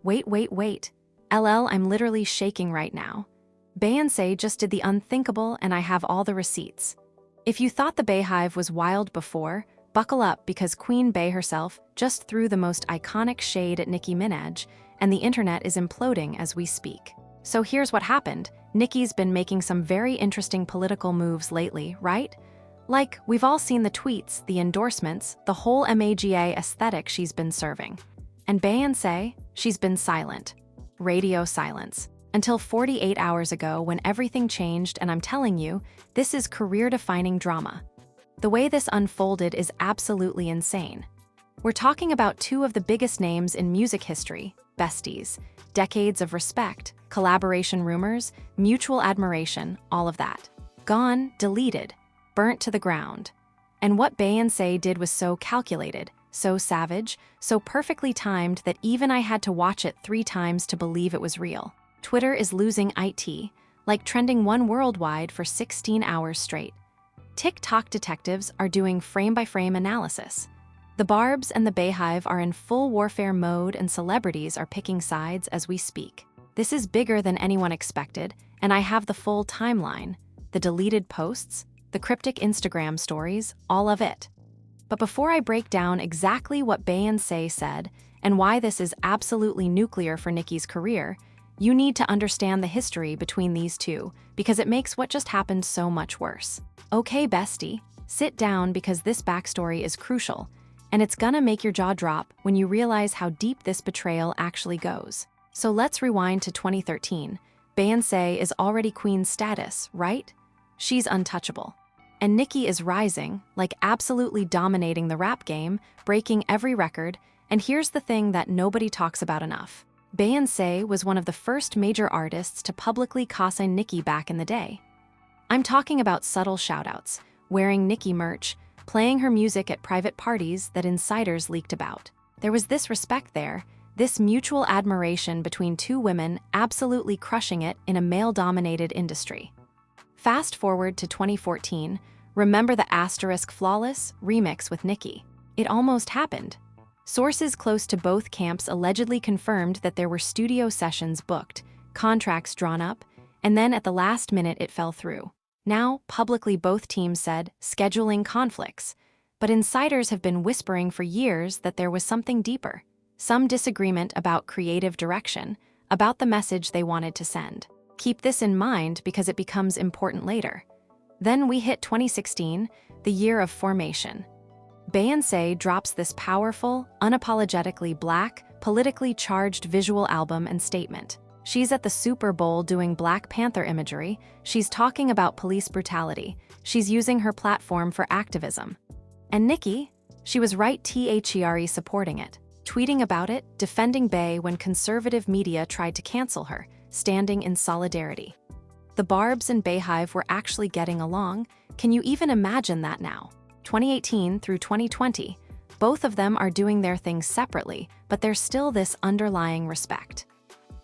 Wait. LL, I'm literally shaking right now. Beyoncé just did the unthinkable and I have all the receipts. If you thought the Beyhive was wild before, buckle up because Queen Bey herself just threw the most iconic shade at Nicki Minaj, and the internet is imploding as we speak. So here's what happened. Nicki's been making some very interesting political moves lately, right? Like, we've all seen the tweets, the endorsements, the whole MAGA aesthetic she's been serving. And Beyoncé, she's been silent. Radio silence. Until 48 hours ago when everything changed, and I'm telling you, this is career-defining drama. The way this unfolded is absolutely insane. We're talking about two of the biggest names in music history, besties, decades of respect, collaboration rumors, mutual admiration, all of that. Gone, deleted, burnt to the ground. And what Beyoncé did was so calculated, so savage, so perfectly timed that even I had to watch it 3 times to believe it was real. Twitter is losing IT, like trending one worldwide for 16 hours straight. TikTok detectives are doing frame-by-frame analysis. The Barbs and the Beyhive are in full warfare mode and celebrities are picking sides as we speak. This is bigger than anyone expected, and I have the full timeline, the deleted posts, the cryptic Instagram stories, all of it. But before I break down exactly what Beyoncé said and why this is absolutely nuclear for Nicki's career, you need to understand the history between these two because it makes what just happened so much worse. Okay, bestie, sit down because this backstory is crucial, and it's gonna make your jaw drop when you realize how deep this betrayal actually goes. So let's rewind to 2013. Beyoncé is already queen status, right? She's untouchable. And Nicki is rising, like absolutely dominating the rap game, breaking every record, and here's the thing that nobody talks about enough. Beyoncé was one of the first major artists to publicly co-sign Nicki back in the day. I'm talking about subtle shoutouts, wearing Nicki merch, playing her music at private parties that insiders leaked about. There was this respect there, this mutual admiration between two women absolutely crushing it in a male-dominated industry. Fast forward to 2014, remember the Asterisk Flawless remix with Nicki? It almost happened. Sources close to both camps allegedly confirmed that there were studio sessions booked, contracts drawn up, and then at the last minute it fell through. Now, publicly both teams said, scheduling conflicts. But insiders have been whispering for years that there was something deeper. Some disagreement about creative direction, about the message they wanted to send. Keep this in mind because it becomes important later. Then we hit 2016, the year of formation. Beyoncé drops this powerful, unapologetically black, politically charged visual album and statement. She's at the Super Bowl doing Black Panther imagery, she's talking about police brutality, she's using her platform for activism. And Nicki? She was right there supporting it, tweeting about it, defending Bey when conservative media tried to cancel her, standing in solidarity. The Barbs and Beyhive were actually getting along. Can you even imagine that now? 2018 through 2020, both of them are doing their things separately, but there's still this underlying respect.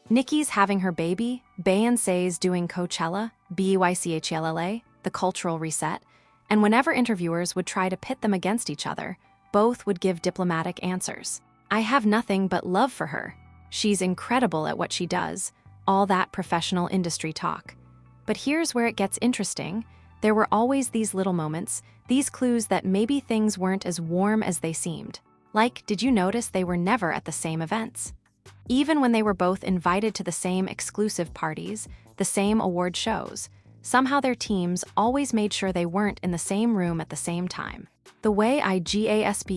Nicki's having her baby, Beyoncé's doing Coachella, BEYCHLLA, the cultural reset, and whenever interviewers would try to pit them against each other, both would give diplomatic answers. I have nothing but love for her. She's incredible at what she does, all that professional industry talk. But here's where it gets interesting. There were always these little moments, these clues that maybe things weren't as warm as they seemed. Like, did you notice they were never at the same events? Even when they were both invited to the same exclusive parties, the same award shows, somehow their teams always made sure they weren't in the same room at the same time. The way I gasped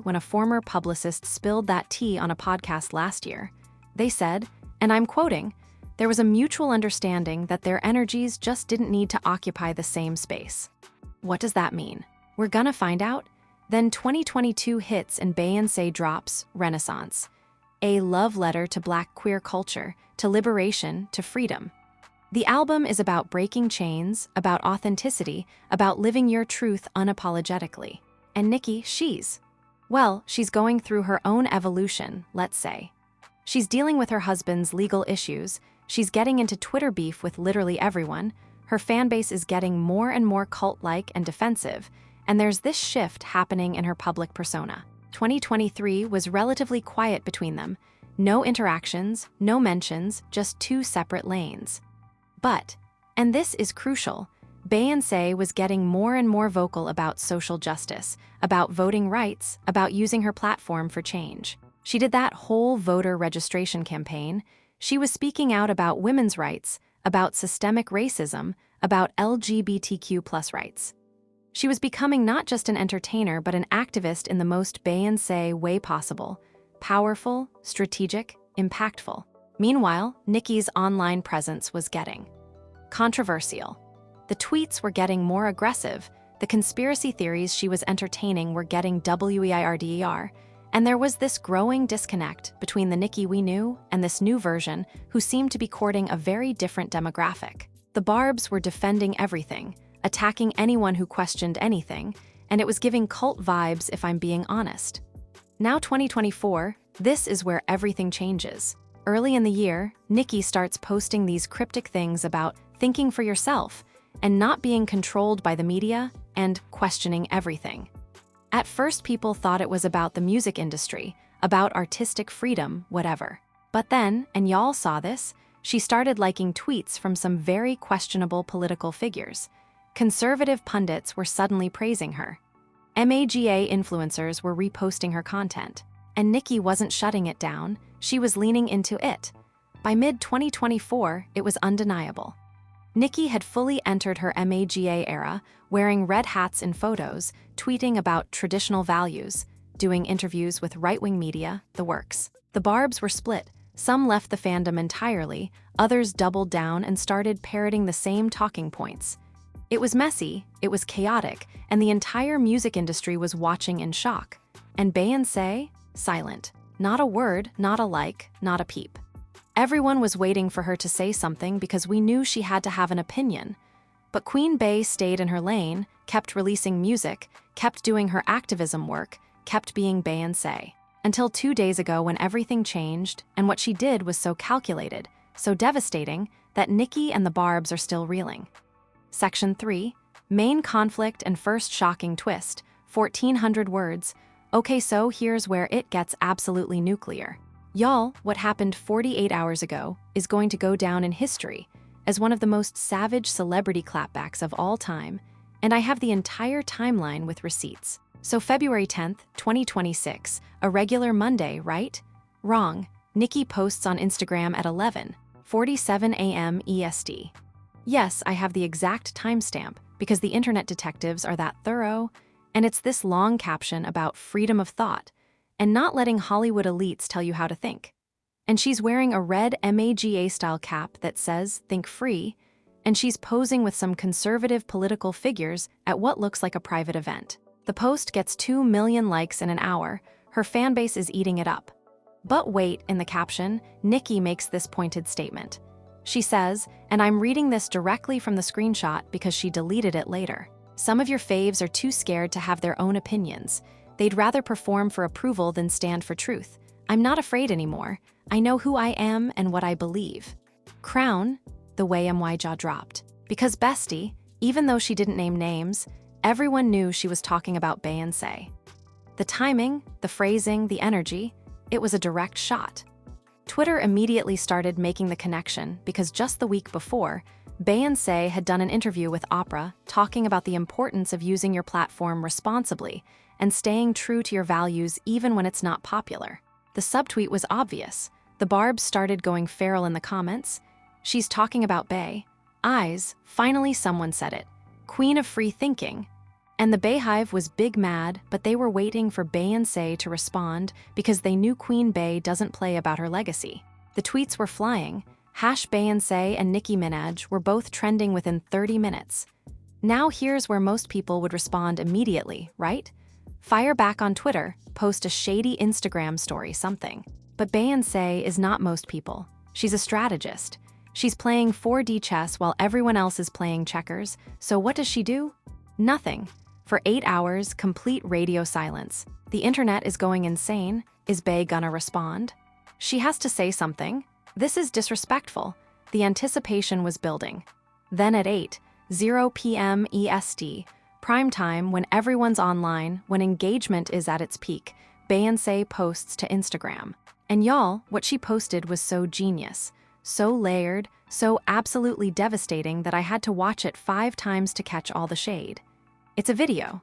when a former publicist spilled that tea on a podcast last year. They said, and I'm quoting, there was a mutual understanding that their energies just didn't need to occupy the same space. What does that mean? We're gonna find out. Then 2022 hits and Beyoncé drops Renaissance, a love letter to Black queer culture, to liberation, to freedom. The album is about breaking chains, about authenticity, about living your truth unapologetically. And Nicki, she's going through her own evolution, let's say. She's dealing with her husband's legal issues, she's getting into Twitter beef with literally everyone, her fan base is getting more and more cult-like and defensive, and there's this shift happening in her public persona. 2023 was relatively quiet between them. No interactions, no mentions, just two separate lanes. But, and this is crucial, Beyoncé was getting more and more vocal about social justice, about voting rights, about using her platform for change. She did that whole voter registration campaign. She was speaking out about women's rights, about systemic racism, about LGBTQ+ rights. She was becoming not just an entertainer but an activist in the most Beyoncé way possible. Powerful, strategic, impactful. Meanwhile, Nicki's online presence was getting controversial. The tweets were getting more aggressive, the conspiracy theories she was entertaining were getting weirder, and there was this growing disconnect between the Nicki we knew and this new version who seemed to be courting a very different demographic. The Barbs were defending everything, attacking anyone who questioned anything, and it was giving cult vibes if I'm being honest. Now 2024, this is where everything changes. Early in the year, Nicki starts posting these cryptic things about thinking for yourself and not being controlled by the media and questioning everything. At first, people thought it was about the music industry, about artistic freedom, whatever. But then, and y'all saw this, she started liking tweets from some very questionable political figures. Conservative pundits were suddenly praising her. MAGA influencers were reposting her content. And Nicki wasn't shutting it down, she was leaning into it. By mid-2024, it was undeniable. Nicki had fully entered her MAGA era, wearing red hats in photos, tweeting about traditional values, doing interviews with right-wing media, the works. The Barbs were split. Some left the fandom entirely, others doubled down and started parroting the same talking points. It was messy, it was chaotic, and the entire music industry was watching in shock. And Beyoncé? Silent. Not a word, not a like, not a peep. Everyone was waiting for her to say something because we knew she had to have an opinion. But Queen Bey stayed in her lane, kept releasing music, kept doing her activism work, kept being Beyoncé. Until 2 days ago when everything changed, and what she did was so calculated, so devastating, that Nicki and the Barbs are still reeling. Section 3, Main Conflict and First Shocking Twist, 1,400 words. Okay, so here's where it gets absolutely nuclear. Y'all, what happened 48 hours ago is going to go down in history as one of the most savage celebrity clapbacks of all time, and I have the entire timeline with receipts. So February 10th, 2026, a regular Monday, right? Wrong. Nicki posts on Instagram at 11:47 a.m. EST. Yes, I have the exact timestamp because the internet detectives are that thorough, and it's this long caption about freedom of thought and not letting Hollywood elites tell you how to think. And she's wearing a red MAGA-style cap that says, "Think free," and she's posing with some conservative political figures at what looks like a private event. The post gets 2 million likes in an hour. Her fanbase is eating it up. But wait, in the caption, Nicki makes this pointed statement. She says, and I'm reading this directly from the screenshot because she deleted it later, "Some of your faves are too scared to have their own opinions. They'd rather perform for approval than stand for truth. I'm not afraid anymore. I know who I am and what I believe." Crown, the way my jaw dropped. Because bestie, even though she didn't name names, everyone knew she was talking about Beyoncé. The timing, the phrasing, the energy, it was a direct shot. Twitter immediately started making the connection because just the week before, Beyoncé had done an interview with Oprah talking about the importance of using your platform responsibly and staying true to your values even when it's not popular. The subtweet was obvious. The Barbs started going feral in the comments. "She's talking about Bey. Eyes, finally someone said it. Queen of free thinking." And the Beyhive was big mad, but they were waiting for Beyoncé to respond because they knew Queen Bey doesn't play about her legacy. The tweets were flying. #Beyoncé and Nicki Minaj were both trending within 30 minutes. Now here's where most people would respond immediately, right? Fire back on Twitter, post a shady Instagram story, something. But Beyoncé is not most people. She's a strategist. She's playing 4D chess while everyone else is playing checkers. So what does she do? Nothing. For 8 hours, complete radio silence. The internet is going insane. Is Bey gonna respond? She has to say something. This is disrespectful. The anticipation was building. Then at 8:00 p.m. EST, prime time when everyone's online, when engagement is at its peak, Beyoncé posts to Instagram. And y'all, what she posted was so genius, so layered, so absolutely devastating that I had to watch it 5 times to catch all the shade. It's a video.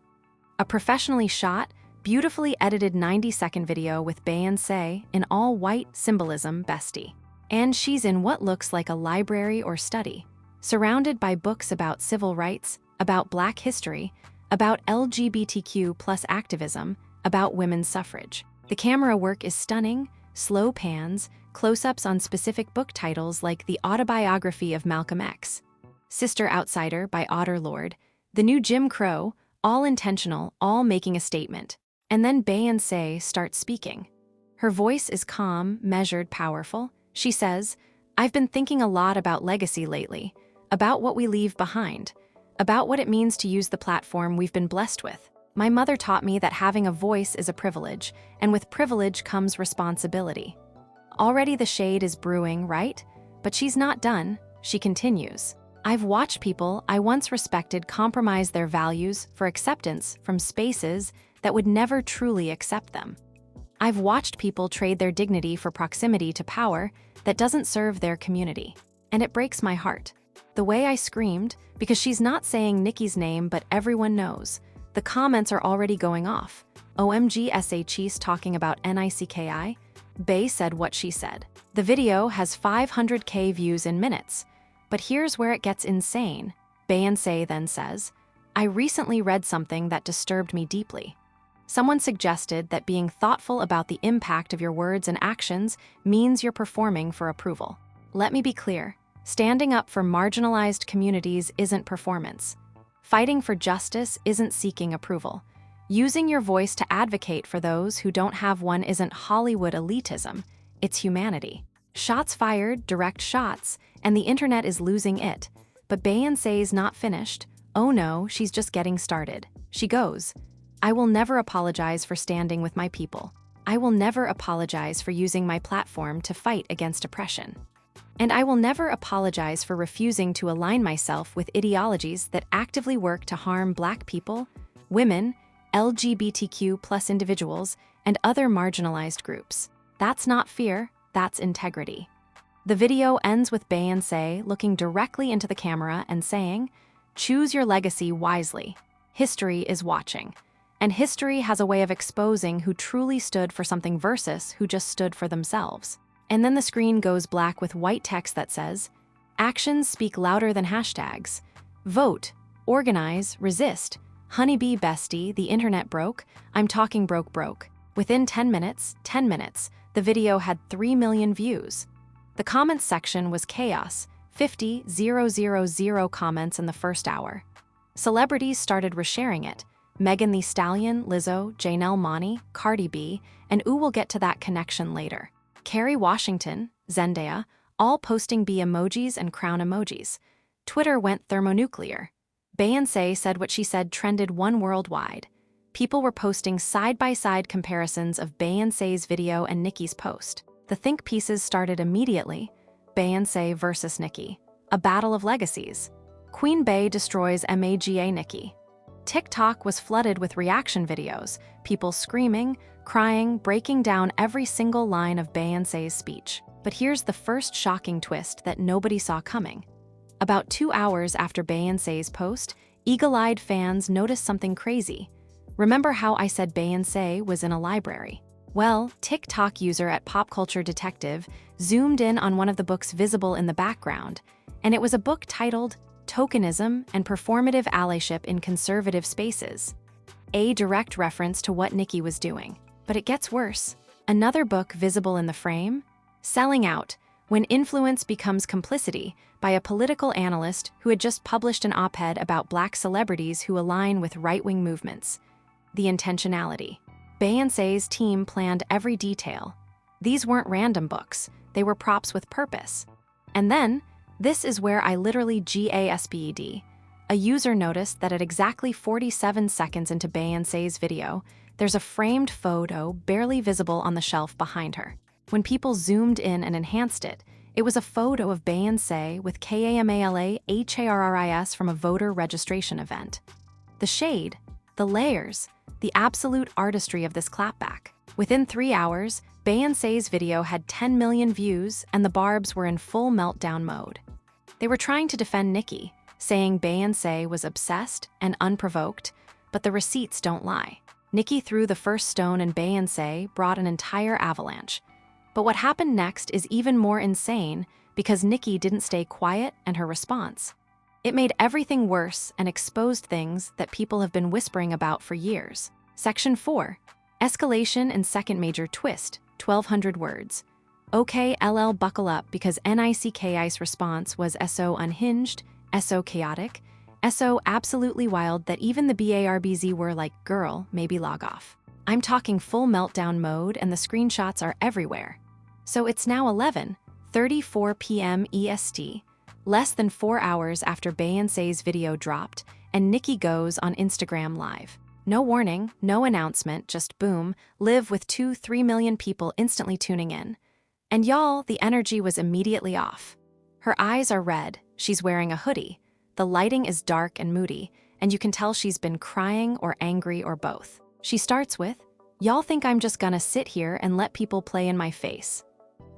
A professionally shot, beautifully edited 90-second video with Beyoncé in all white symbolism bestie. And she's in what looks like a library or study, surrounded by books about civil rights, about Black history, about LGBTQ+ activism, about women's suffrage. The camera work is stunning, slow pans, close-ups on specific book titles like The Autobiography of Malcolm X, Sister Outsider by Otter Lord, The New Jim Crow, all intentional, all making a statement. And then Beyoncé starts speaking. Her voice is calm, measured, powerful. She says, "I've been thinking a lot about legacy lately, about what we leave behind, about what it means to use the platform we've been blessed with. My mother taught me that having a voice is a privilege, and with privilege comes responsibility." Already the shade is brewing, right? But she's not done. She continues. "I've watched people I once respected compromise their values for acceptance from spaces that would never truly accept them. I've watched people trade their dignity for proximity to power that doesn't serve their community. And it breaks my heart. The way I screamed, because she's not saying Nicki's name, but everyone knows. The comments are already going off. OMG SHE's talking about NICKI. Bey said what she said. The video has 500K views in minutes. But here's where it gets insane. Beyoncé then says, "I recently read something that disturbed me deeply. Someone suggested that being thoughtful about the impact of your words and actions means you're performing for approval. Let me be clear. Standing up for marginalized communities isn't performance. Fighting for justice isn't seeking approval. Using your voice to advocate for those who don't have one isn't Hollywood elitism, it's humanity." Shots fired, direct shots, and the internet is losing it. But Beyoncé's not finished. Oh no, she's just getting started. She goes, "I will never apologize for standing with my people. I will never apologize for using my platform to fight against oppression. And I will never apologize for refusing to align myself with ideologies that actively work to harm Black people, women, LGBTQ+ individuals, and other marginalized groups. That's not fear, that's integrity." The video ends with Beyoncé looking directly into the camera and saying, "Choose your legacy wisely. History is watching. And history has a way of exposing who truly stood for something versus who just stood for themselves." And then the screen goes black with white text that says, "Actions speak louder than hashtags. Vote, organize, resist. Honeybee bestie, the internet broke. I'm talking broke. Within 10 minutes, the video had 3 million views. The comments section was chaos, 50,000 comments in the first hour. Celebrities started resharing it. Megan Thee Stallion, Lizzo, Janelle Monáe, Cardi B, and we'll get to that connection later. Kerry Washington, Zendaya, all posting bee emojis and crown emojis. Twitter went thermonuclear. Beyoncé said what she said trended one worldwide. People were posting side-by-side comparisons of Beyoncé's video and Nicki's post. The think pieces started immediately. Beyoncé versus Nicki. A battle of legacies. Queen Bey destroys MAGA Nicki. TikTok was flooded with reaction videos, people screaming, crying, breaking down every single line of Beyoncé's speech. But here's the first shocking twist that nobody saw coming. About 2 hours after Beyoncé's post, eagle-eyed fans noticed something crazy. Remember how I said Beyoncé was in a library? Well, TikTok user at Pop Culture Detective zoomed in on one of the books visible in the background, and it was a book titled Tokenism and Performative Allyship in Conservative Spaces. A direct reference to what Nicki was doing. But it gets worse. Another book visible in the frame? Selling Out, When Influence Becomes Complicity, by a political analyst who had just published an op-ed about Black celebrities who align with right-wing movements. The intentionality. Beyoncé's team planned every detail. These weren't random books, they were props with purpose. And then, this is where I literally gasped. A user noticed that at exactly 47 seconds into Beyoncé's video, there's a framed photo barely visible on the shelf behind her. When people zoomed in and enhanced it, it was a photo of Beyoncé with KAMALA HARRIS from a voter registration event. The shade, the layers, the absolute artistry of this clapback. Within 3 hours, Beyoncé's video had 10 million views, and the Barbs were in full meltdown mode. They were trying to defend Nicki, saying Beyoncé was obsessed and unprovoked, but the receipts don't lie. Nicki threw the first stone and Beyoncé brought an entire avalanche. But what happened next is even more insane because Nicki didn't stay quiet and her response. It made everything worse and exposed things that people have been whispering about for years. Section 4. Escalation and second major twist, 1,200 words. Okay, LL buckle up because Nicki's response was SO unhinged, SO chaotic, SO absolutely wild that even the BARBZ were like, girl, maybe log off. I'm talking full meltdown mode and the screenshots are everywhere. So it's now 11:34 p.m. EST, less than 4 hours after Beyoncé's video dropped, and Nicki goes on Instagram Live. No warning, no announcement, just boom, live with 2-3 million people instantly tuning in. And y'all, the energy was immediately off. Her eyes are red, she's wearing a hoodie, the lighting is dark and moody, and you can tell she's been crying or angry or both. She starts with, "Y'all think I'm just gonna sit here and let people play in my face?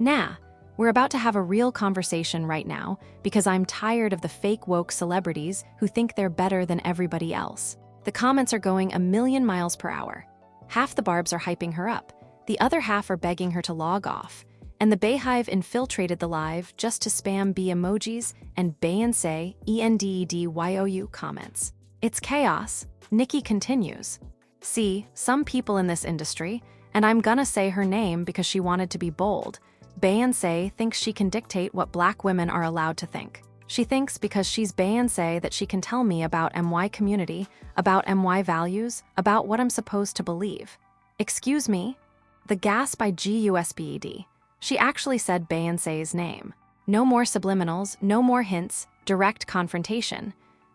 Nah, we're about to have a real conversation right now because I'm tired of the fake woke celebrities who think they're better than everybody else." The comments are going a million miles per hour. Half the Barbs are hyping her up, the other half are begging her to log off, and the Bayhive infiltrated the live just to spam B emojis and Beyoncé ENDEDYOU comments. It's chaos. Nicki continues. See, some people in this industry, and I'm gonna say her name because she wanted to be bold, Beyoncé thinks she can dictate what Black women are allowed to think. She thinks because she's Beyoncé that she can tell me about MY community, about MY values, about what I'm supposed to believe. Excuse me? The gas by GUSBED. She actually said Beyoncé's name. No more subliminals, no more hints, direct confrontation.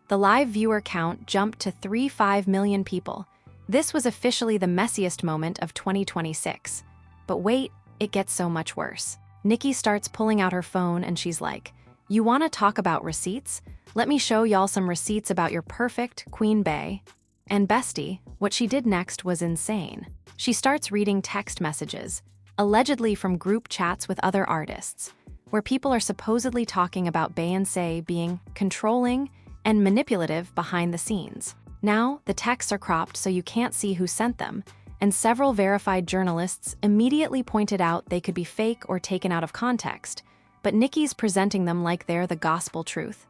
The live viewer count jumped to 3.5 million people. This was officially the messiest moment of 2026. But wait, it gets so much worse. Nicki starts pulling out her phone and she's like, "You wanna talk about receipts? Let me show y'all some receipts about your perfect Queen Bey." And bestie, what she did next was insane. She starts reading text messages, allegedly from group chats with other artists, where people are supposedly talking about Beyoncé being controlling and manipulative behind the scenes. Now, the texts are cropped so you can't see who sent them, and several verified journalists immediately pointed out they could be fake or taken out of context, but Nicki's presenting them like they're the gospel truth.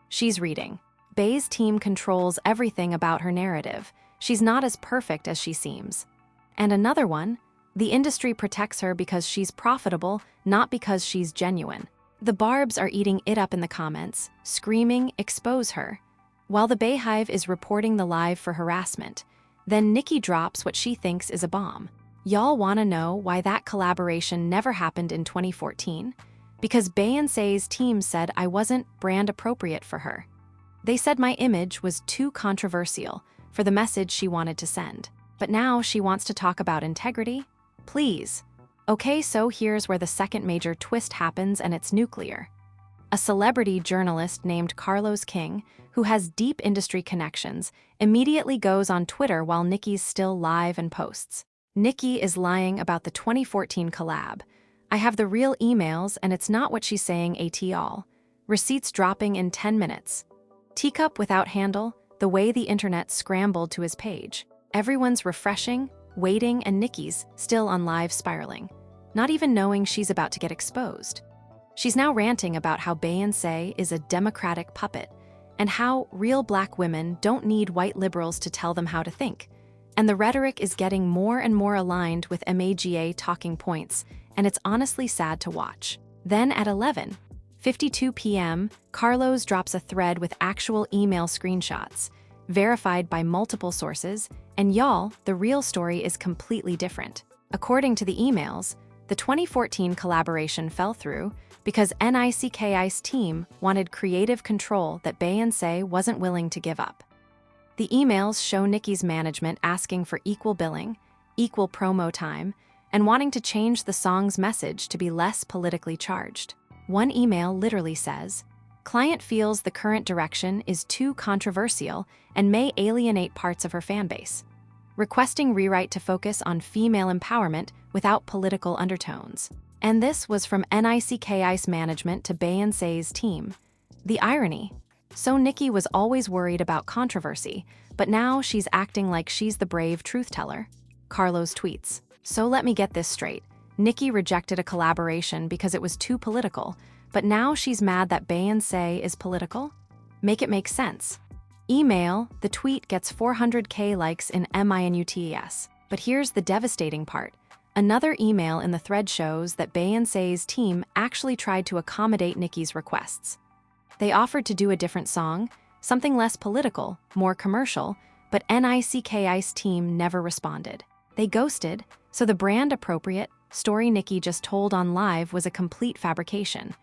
She's reading. Bey's team controls everything about her narrative. She's not as perfect as she seems. And another one, the industry protects her because she's profitable, not because she's genuine. The Barbs are eating it up in the comments, screaming, "Expose her," while the Bayhive is reporting the live for harassment. Then Nicki drops what she thinks is a bomb. Y'all wanna know why that collaboration never happened in 2014? Because Beyoncé's team said I wasn't brand appropriate for her. They said my image was too controversial for the message she wanted to send. But now she wants to talk about integrity? Please. Okay, so here's where the second major twist happens, and it's nuclear. A celebrity journalist named Carlos King, who has deep industry connections, immediately goes on Twitter while Nicki's still live and posts. Nicki is lying about the 2014 collab. I have the real emails, and it's not what she's saying at all. Receipts dropping in 10 minutes. Teacup without handle, the way the internet scrambled to his page. Everyone's refreshing, waiting, and Nicki's still on live spiraling, not even knowing she's about to get exposed. She's now ranting about how Beyoncé is a democratic puppet and how real Black women don't need white liberals to tell them how to think. And the rhetoric is getting more and more aligned with MAGA talking points, and it's honestly sad to watch. Then at 11:52 p.m., Carlos drops a thread with actual email screenshots, verified by multiple sources, and y'all, the real story is completely different. According to the emails, the 2014 collaboration fell through because Nicki's team wanted creative control that Beyoncé wasn't willing to give up. The emails show Nicki's management asking for equal billing, equal promo time, and wanting to change the song's message to be less politically charged. One email literally says, "Client feels the current direction is too controversial and may alienate parts of her fanbase." requesting rewrite to focus on female empowerment without political undertones. And this was from Nicki's management to Beyoncé's team. The irony. So Nicki was always worried about controversy, but now she's acting like she's the brave truth-teller. Carlos tweets, "So let me get this straight. Nicki rejected a collaboration because it was too political, but now she's mad that Beyoncé is political? Make it make sense." Email, the tweet gets 400K likes in minutes. But here's the devastating part. Another email in the thread shows that Beyoncé's team actually tried to accommodate Nicki's requests. They offered to do a different song, something less political, more commercial, but Nicki's team never responded. They ghosted, so the brand-appropriate story Nicki just told on live was a complete fabrication.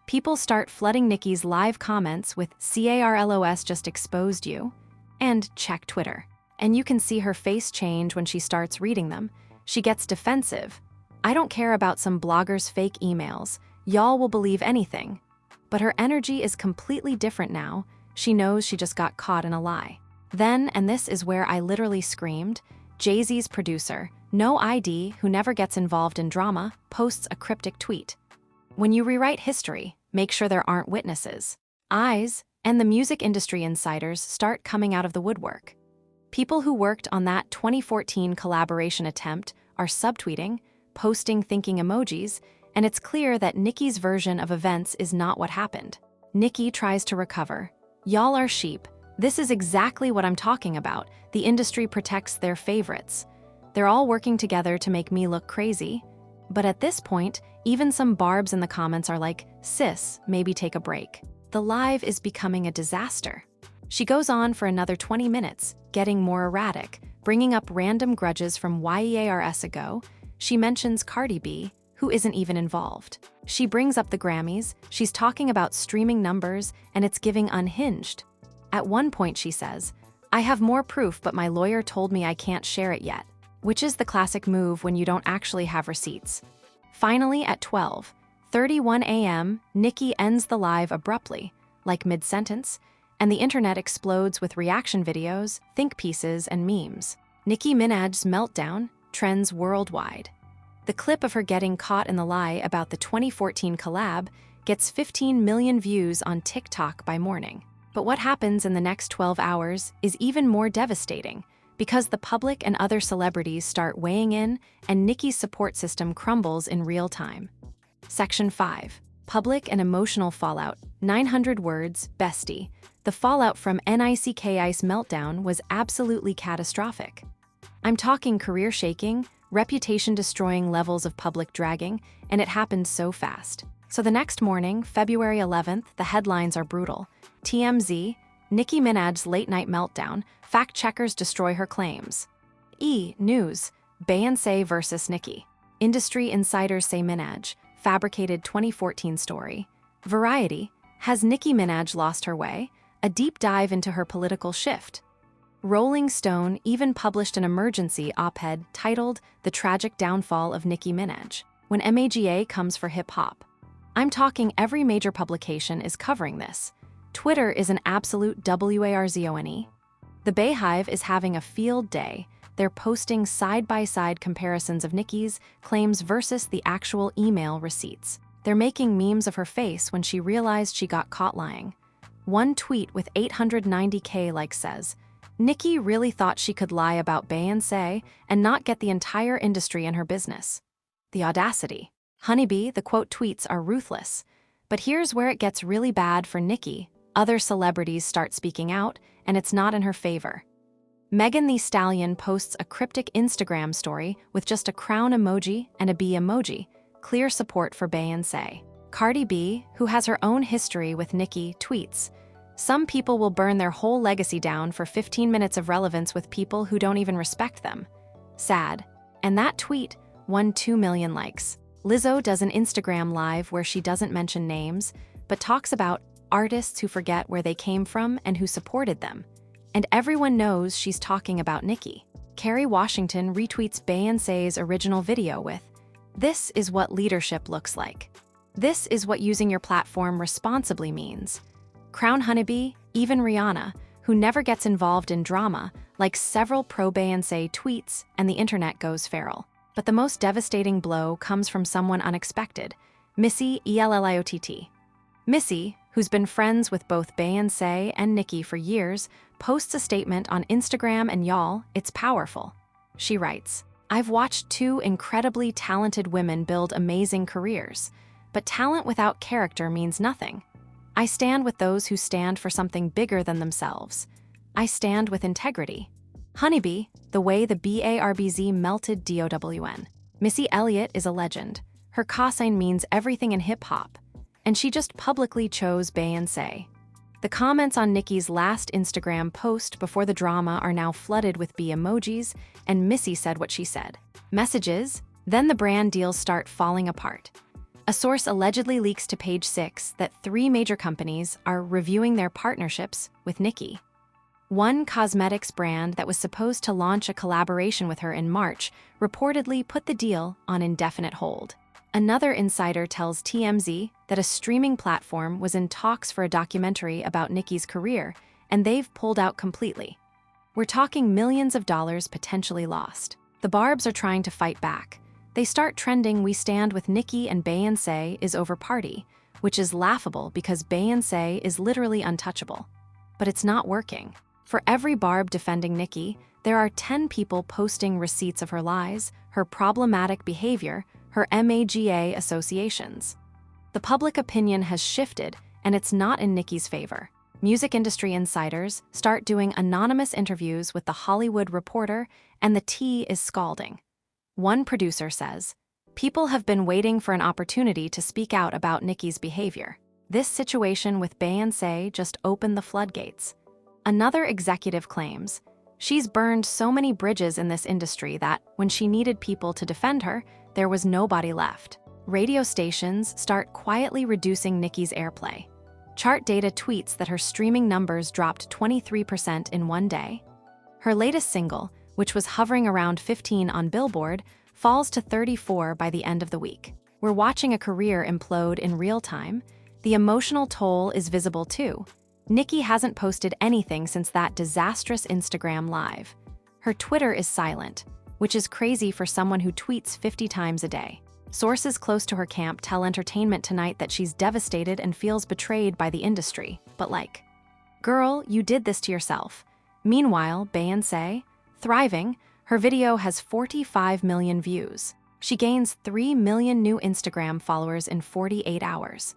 People start flooding Nicki's live comments with "Carlos just exposed you," and "check Twitter." And you can see her face change when she starts reading them. She gets defensive. "I don't care about some blogger's fake emails. Y'all will believe anything." But her energy is completely different now. She knows she just got caught in a lie. Then, and this is where I literally screamed, Jay-Z's producer, No ID, who never gets involved in drama, posts a cryptic tweet. "When you rewrite history, make sure there aren't witnesses." Eyes and the music industry insiders start coming out of the woodwork. People who worked on that 2014 collaboration attempt are subtweeting, posting thinking emojis, and it's clear that Nicki's version of events is not what happened. Nicki tries to recover. "Y'all are sheep. This is exactly what I'm talking about. The industry protects their favorites. They're all working together to make me look crazy." But at this point, even some barbs in the comments are like, "Sis, maybe take a break." The live is becoming a disaster. She goes on for another 20 minutes, getting more erratic, bringing up random grudges from years ago. She mentions Cardi B, who isn't even involved. She brings up the Grammys, she's talking about streaming numbers, and it's giving unhinged. At one point she says, "I have more proof, but my lawyer told me I can't share it yet," which is the classic move when you don't actually have receipts. Finally, at 12:31 a.m., Nicki ends the live abruptly, like mid-sentence, and the internet explodes with reaction videos, think pieces, and memes. Nicki Minaj's meltdown trends worldwide. The clip of her getting caught in the lie about the 2014 collab gets 15 million views on TikTok by morning. But what happens in the next 12 hours is even more devastating, because the public and other celebrities start weighing in and Nicki's support system crumbles in real time. Section 5. Public and emotional fallout. 900 words, bestie. The fallout from Nicki's meltdown was absolutely catastrophic. I'm talking career-shaking, reputation-destroying levels of public dragging, and it happened so fast. So the next morning, February 11th, the headlines are brutal. TMZ, Nicki Minaj's late-night meltdown, fact-checkers destroy her claims. News, Beyoncé versus Nicki. Industry insiders say Minaj, fabricated 2014 story. Variety, has Nicki Minaj lost her way? A deep dive into her political shift. Rolling Stone even published an emergency op-ed titled The Tragic Downfall of Nicki Minaj, when MAGA comes for hip-hop. I'm talking every major publication is covering this. Twitter is an absolute warzone. The Beehive is having a field day. They're posting side-by-side comparisons of Nicki's claims versus the actual email receipts. They're making memes of her face when she realized she got caught lying. One tweet with 890K likes says, "Nicki really thought she could lie about Beyoncé and not get the entire industry in her business." The audacity. Honeybee, the quote tweets are ruthless. But here's where it gets really bad for Nicki. Other celebrities start speaking out, and it's not in her favor. Megan Thee Stallion posts a cryptic Instagram story with just a crown emoji and a bee emoji, clear support for Beyoncé. Cardi B, who has her own history with Nicki, tweets, "Some people will burn their whole legacy down for 15 minutes of relevance with people who don't even respect them. Sad." And that tweet won 2 million likes. Lizzo does an Instagram live where she doesn't mention names, but talks about artists who forget where they came from and who supported them. And everyone knows she's talking about Nicki. Kerry Washington retweets Beyoncé's original video with, "This is what leadership looks like. This is what using your platform responsibly means." Crown Honeybee, even Rihanna, who never gets involved in drama, likes several pro-Beyoncé tweets, and the internet goes feral. But the most devastating blow comes from someone unexpected, Missy Elliott. Missy, who's been friends with both Beyoncé and Nicki for years, posts a statement on Instagram, and y'all, it's powerful. She writes, "I've watched two incredibly talented women build amazing careers, but talent without character means nothing. I stand with those who stand for something bigger than themselves. I stand with integrity." Honeybee, the way the BARBZ melted DOWN. Missy Elliott is a legend. Her cosign means everything in hip-hop, and she just publicly chose Beyoncé. The comments on Nicki's last Instagram post before the drama are now flooded with B emojis, and Missy said what she said. Messages, then the brand deals start falling apart. A source allegedly leaks to Page 6 that 3 major companies are reviewing their partnerships with Nicki. One cosmetics brand that was supposed to launch a collaboration with her in March reportedly put the deal on indefinite hold. Another insider tells TMZ that a streaming platform was in talks for a documentary about Nicki's career, and they've pulled out completely. We're talking millions of dollars potentially lost. The Barbs are trying to fight back. They start trending "We stand with Nicki and Beyoncé is over party," which is laughable because Beyoncé is literally untouchable. But it's not working. For every Barb defending Nicki, there are 10 people posting receipts of her lies, her problematic behavior, her MAGA associations. The public opinion has shifted, and it's not in Nicki's favor. Music industry insiders start doing anonymous interviews with The Hollywood Reporter, and the tea is scalding. One producer says, "People have been waiting for an opportunity to speak out about Nicki's behavior. This situation with Beyoncé just opened the floodgates." Another executive claims, "She's burned so many bridges in this industry that, when she needed people to defend her, there was nobody left." Radio stations start quietly reducing Nicki's airplay. Chart data tweets that her streaming numbers dropped 23% in one day. Her latest single, which was hovering around 15 on Billboard, falls to 34 by the end of the week. We're watching a career implode in real time. The emotional toll is visible too. Nicki hasn't posted anything since that disastrous Instagram Live. Her Twitter is silent, which is crazy for someone who tweets 50 times a day. Sources close to her camp tell Entertainment Tonight that she's devastated and feels betrayed by the industry. But like, girl, you did this to yourself. Meanwhile, Beyoncé, thriving, her video has 45 million views. She gains 3 million new Instagram followers in 48 hours.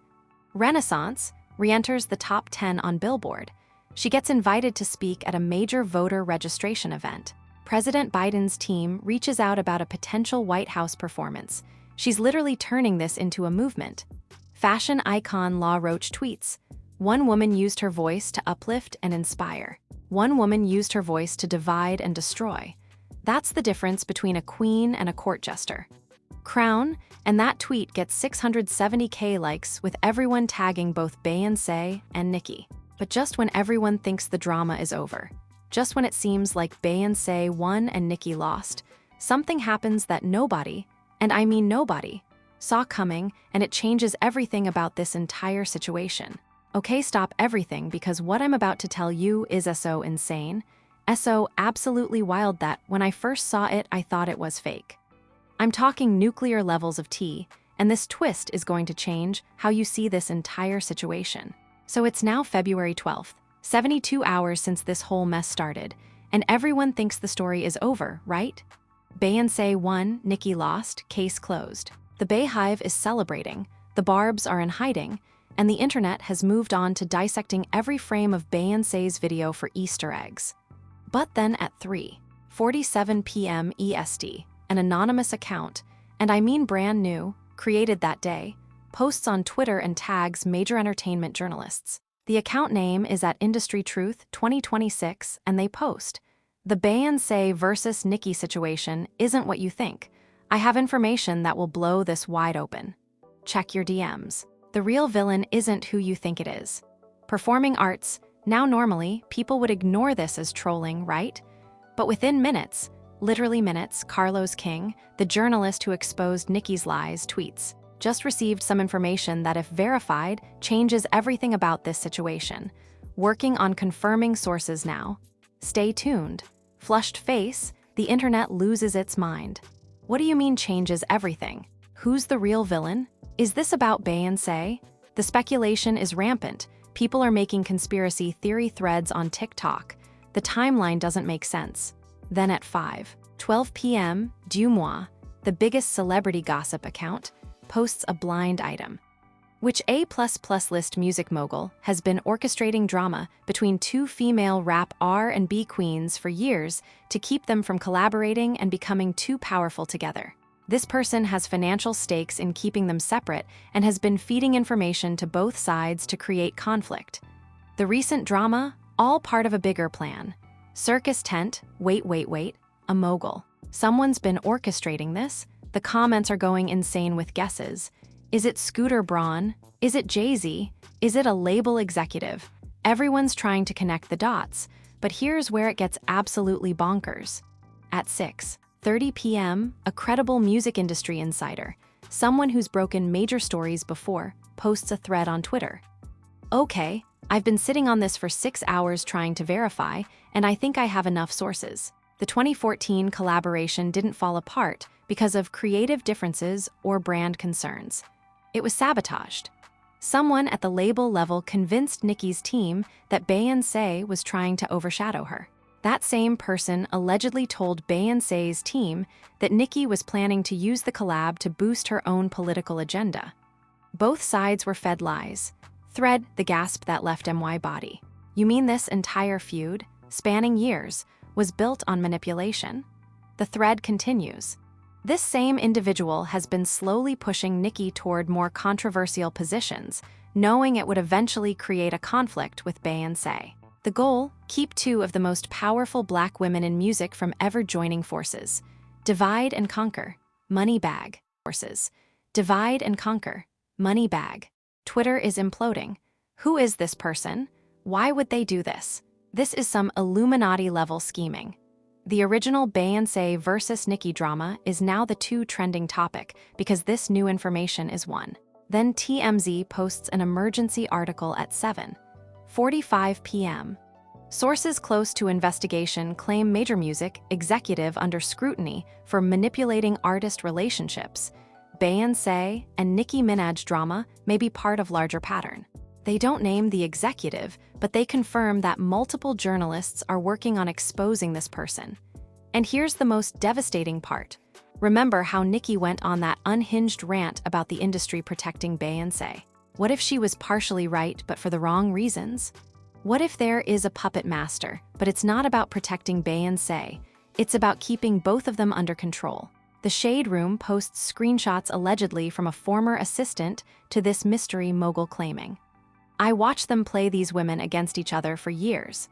Renaissance re-enters the top 10 on Billboard. She gets invited to speak at a major voter registration event. President Biden's team reaches out about a potential White House performance. She's literally turning this into a movement. Fashion icon La Roche tweets, "One woman used her voice to uplift and inspire. One woman used her voice to divide and destroy. That's the difference between a queen and a court jester." Crown, and that tweet gets 670K likes with everyone tagging both Beyoncé and Nicki. But just when everyone thinks the drama is over, just when it seems like Beyoncé won and Nicki lost, something happens that nobody, and I mean nobody, saw coming, and it changes everything about this entire situation. Okay, stop everything, because what I'm about to tell you is so insane, so absolutely wild that when I first saw it, I thought it was fake. I'm talking nuclear levels of tea, and this twist is going to change how you see this entire situation. So it's now February 12th, 72 hours since this whole mess started, and everyone thinks the story is over, right? Beyoncé won, Nicki lost, case closed. The Bayhive is celebrating, the Barbs are in hiding, and the internet has moved on to dissecting every frame of Beyoncé's video for Easter eggs. But then at 3:47 p.m. EST, an anonymous account, and I mean brand new, created that day, posts on Twitter and tags major entertainment journalists. The account name is at Industry Truth 2026, and they post, "The Beyoncé versus Nicki situation isn't what you think. I have information that will blow this wide open. Check your DMs. The real villain isn't who you think it is." Performing arts, now normally, people would ignore this as trolling, right? But within minutes, literally minutes, Carlos King, the journalist who exposed Nicki's lies, tweets, "Just received some information that, if verified, changes everything about this situation. working on confirming sources now. Stay tuned. Flushed face, the internet loses its mind. What do you mean changes everything? Who's the real villain? Is this about Beyoncé? The speculation is rampant. People are making conspiracy theory threads on TikTok. The timeline doesn't make sense. Then at 5:12 p.m., Dumois, the biggest celebrity gossip account, posts a blind item. Which A++ music mogul has been orchestrating drama between two female rap R&B queens for years to keep them from collaborating and becoming too powerful together. This person has financial stakes in keeping them separate and has been feeding information to both sides to create conflict. The recent drama, all part of a bigger plan. Circus tent, wait, a mogul. Someone's been orchestrating this. The comments are going insane with guesses. Is it Scooter Braun? Is it Jay-Z? Is it a label executive? Everyone's trying to connect the dots, but here's where it gets absolutely bonkers. At 6:30 p.m., a credible music industry insider, someone who's broken major stories before, posts a thread on Twitter. Okay, I've been sitting on this for 6 hours trying to verify, and I think I have enough sources. The 2014 collaboration didn't fall apart because of creative differences or brand concerns. It was sabotaged. Someone at the label level convinced Nicki's team that Beyoncé was trying to overshadow her. That same person allegedly told Beyoncé's team that Nicki was planning to use the collab to boost her own political agenda. Both sides were fed lies. Thread, the gasp that left my body. You mean this entire feud, spanning years, was built on manipulation? The thread continues. This same individual has been slowly pushing Nicki toward more controversial positions, knowing it would eventually create a conflict with Beyoncé. The goal, keep two of the most powerful Black women in music from ever joining forces. Divide and conquer. Money bag. Forces. Divide and conquer. Money bag. Twitter is imploding. Who is this person? Why would they do this? This is some Illuminati-level scheming. The original Beyoncé versus Nicki drama is now the two trending topic because this new information is one. Then TMZ posts an emergency article at 7:45 p.m. Sources close to investigation claim major music executive under scrutiny for manipulating artist relationships. Beyoncé and Nicki Minaj drama may be part of larger pattern. They don't name the executive, but they confirm that multiple journalists are working on exposing this person. And here's the most devastating part. Remember how Nicki went on that unhinged rant about the industry protecting Beyoncé? What if she was partially right, but for the wrong reasons? What if there is a puppet master, but it's not about protecting Beyoncé, it's about keeping both of them under control? The Shade Room posts screenshots allegedly from a former assistant to this mystery mogul claiming. I watched them play these women against each other for years.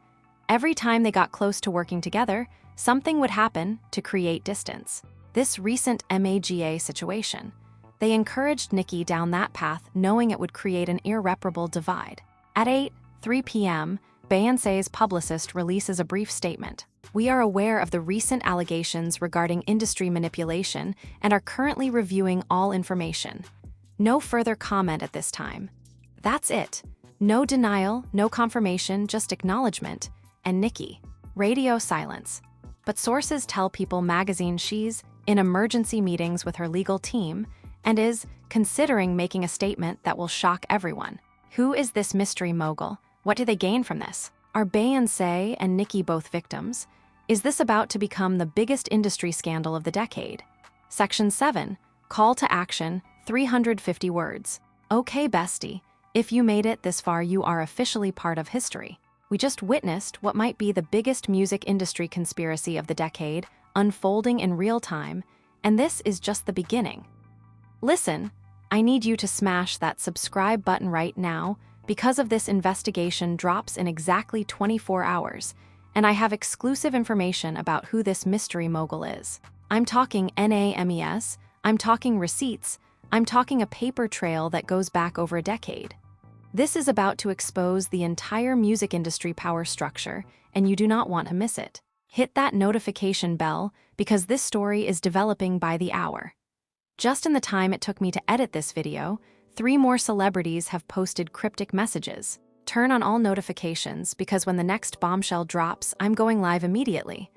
Every time they got close to working together, something would happen to create distance. This recent MAGA situation, they encouraged Nicki down that path knowing it would create an irreparable divide. At 8:03 p.m., Beyoncé's publicist releases a brief statement. We are aware of the recent allegations regarding industry manipulation and are currently reviewing all information. No further comment at this time. That's it. No denial, no confirmation, just acknowledgement. And Nicki. Radio silence. But sources tell People magazine she's in emergency meetings with her legal team and is considering making a statement that will shock everyone. Who is this mystery mogul? What do they gain from this? Are Beyoncé and Nicki both victims? Is this about to become the biggest industry scandal of the decade? Section 7. Call to action, 350 words. Okay, bestie. If you made it this far, you are officially part of history. We just witnessed what might be the biggest music industry conspiracy of the decade unfolding in real time, and this is just the beginning. Listen, I need you to smash that subscribe button right now because of this investigation drops in exactly 24 hours, and I have exclusive information about who this mystery mogul is. I'm talking NAMES, I'm talking receipts, I'm talking a paper trail that goes back over a decade. This is about to expose the entire music industry power structure, and you do not want to miss it. Hit that notification bell because this story is developing by the hour. Just in the time it took me to edit this video, 3 more celebrities have posted cryptic messages. Turn on all notifications because when the next bombshell drops, I'm going live immediately.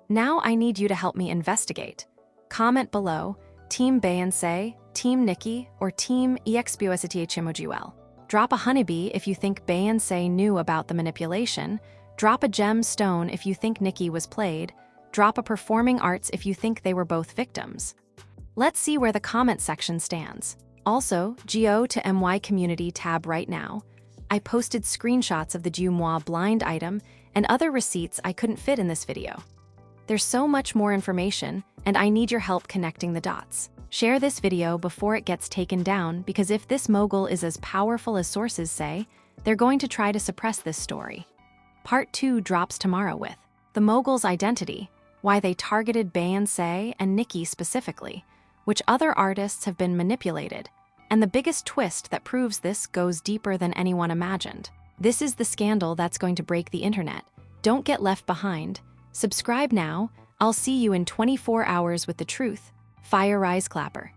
Now I need you to help me investigate. Comment below, Team Beyoncé, Team Nicki, or Team EXPOSITHMOGUL. Drop a honeybee if you think Beyoncé knew about the manipulation. Drop a gemstone if you think Nicki was played. Drop a performing arts if you think they were both victims. Let's see where the comment section stands. Also, Go to MY Community tab right now. I posted screenshots of the Jumois blind item and other receipts I couldn't fit in this video. There's so much more information, and I need your help connecting the dots. Share this video before it gets taken down because if this mogul is as powerful as sources say, they're going to try to suppress this story. Part 2 drops tomorrow with the mogul's identity, why they targeted Beyoncé and Nicki specifically, which other artists have been manipulated, and the biggest twist that proves this goes deeper than anyone imagined. This is the scandal that's going to break the internet. Don't get left behind. Subscribe now. I'll see you in 24 hours with the truth. Fire Rise Clapper.